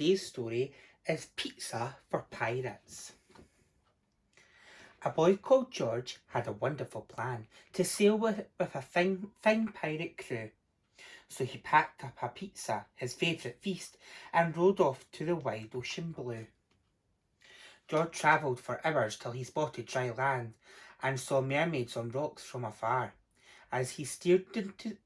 today's story is Pizza for Pirates. A boy called George had a wonderful plan to sail with a fine pirate crew. So he packed up a pizza, his favourite feast, and rowed off to the wide ocean blue. George travelled for hours till he spotted dry land and saw mermaids on rocks from afar. As he steered into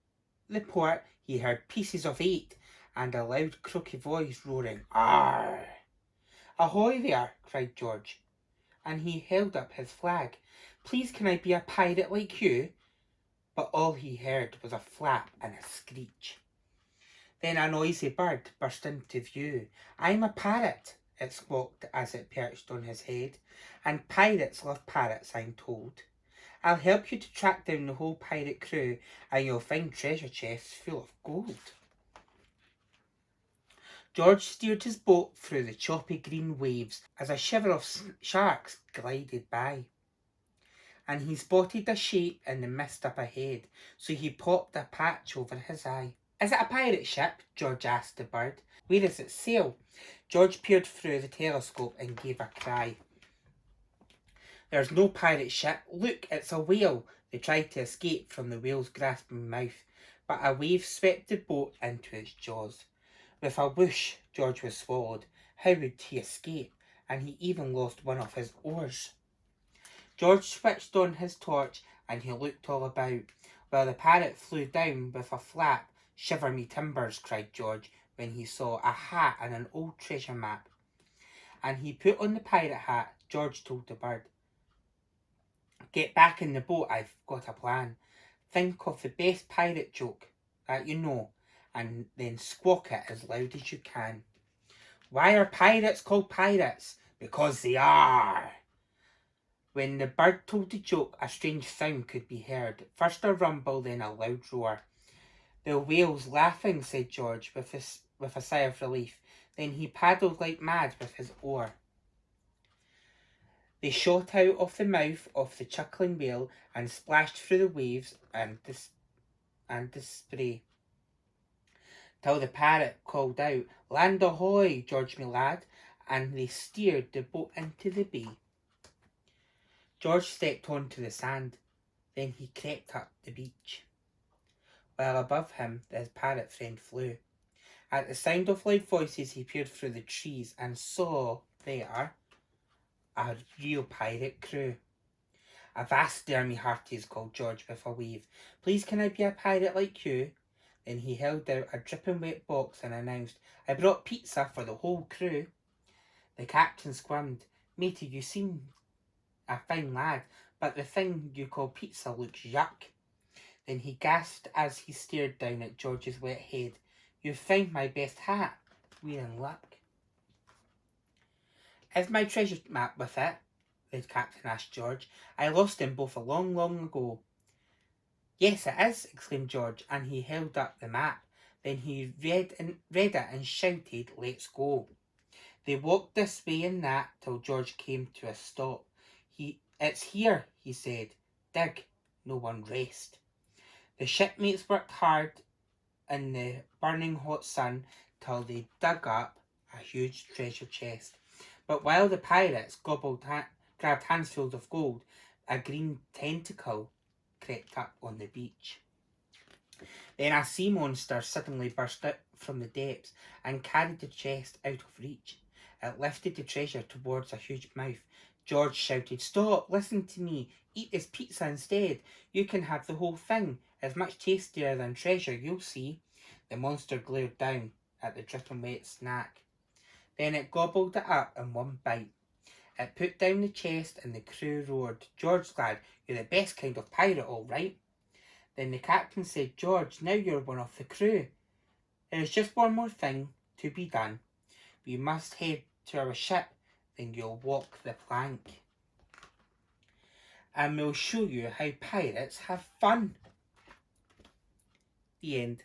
the port, he heard pieces of eight and a loud croaky voice roaring, "Arr!" "Ahoy there!" cried George, and he held up his flag. "Please can I be a pirate like you?" But all he heard was a flap and a screech. Then a noisy bird burst into view. "I'm a parrot," it squawked as it perched on his head, "and pirates love parrots, I'm told. I'll help you to track down the whole pirate crew, and you'll find treasure chests full of gold." George steered his boat through the choppy green waves as a shiver of sharks glided by. And he spotted a shape in the mist up ahead, so he popped a patch over his eye. "Is it a pirate ship?" George asked the bird. "Where does it sail?" George peered through the telescope and gave a cry. "There's no pirate ship. Look, it's a whale." They tried to escape from the whale's grasping mouth, but a wave swept the boat into its jaws. With a whoosh, George was swallowed. How would he escape? And he even lost one of his oars. George switched on his torch and he looked all about, while the parrot flew down with a flap. "Shiver me timbers," cried George when he saw a hat and an old treasure map. And he put on the pirate hat. George told the bird, "Get back in the boat, I've got a plan. Think of the best pirate joke that you know, and then squawk it as loud as you can." "Why are pirates called pirates?" "Because they are." When the bird told the joke, a strange sound could be heard. First a rumble, then a loud roar. "The whale's laughing," said George with a sigh of relief. Then he paddled like mad with his oar. They shot out of the mouth of the chuckling whale and splashed through the waves and the spray, till the parrot called out, "Land ahoy, George me lad," and they steered the boat into the bay. George stepped onto the sand, then he crept up the beach, while above him his parrot friend flew. At the sound of loud voices he peered through the trees and saw there a real pirate crew. "Avast there, me hearties," called George with a wave. "Please can I be a pirate like you?" Then he held out a dripping wet box and announced, "I brought pizza for the whole crew." The captain squirmed. "Matey, you seem a fine lad, but the thing you call pizza looks yuck." Then he gasped as he stared down at George's wet head. "You've found my best hat. We're in luck." "Is my treasure map with it?" the captain asked George. "I lost him both a long, long ago." "Yes, it is," exclaimed George, and he held up the map. Then he read it and shouted, "Let's go." They walked this way and that till George came to a stop. "It's here," he said. "Dig, no one rest." The shipmates worked hard in the burning hot sun till they dug up a huge treasure chest. But while the pirates grabbed handfuls of gold, a green tentacle crept up on the beach. Then a sea monster suddenly burst out from the depths and carried the chest out of reach. It lifted the treasure towards a huge mouth. George shouted, "Stop, listen to me, eat this pizza instead. You can have the whole thing. It's much tastier than treasure, you'll see." The monster glared down at the dripping wet snack. Then it gobbled it up in one bite. It put down the chest and the crew roared, "George lad, you're the best kind of pirate, all right." Then the captain said, "George, now you're one of the crew. There is just one more thing to be done. We must head to our ship, then you'll walk the plank, and we'll show you how pirates have fun." The end.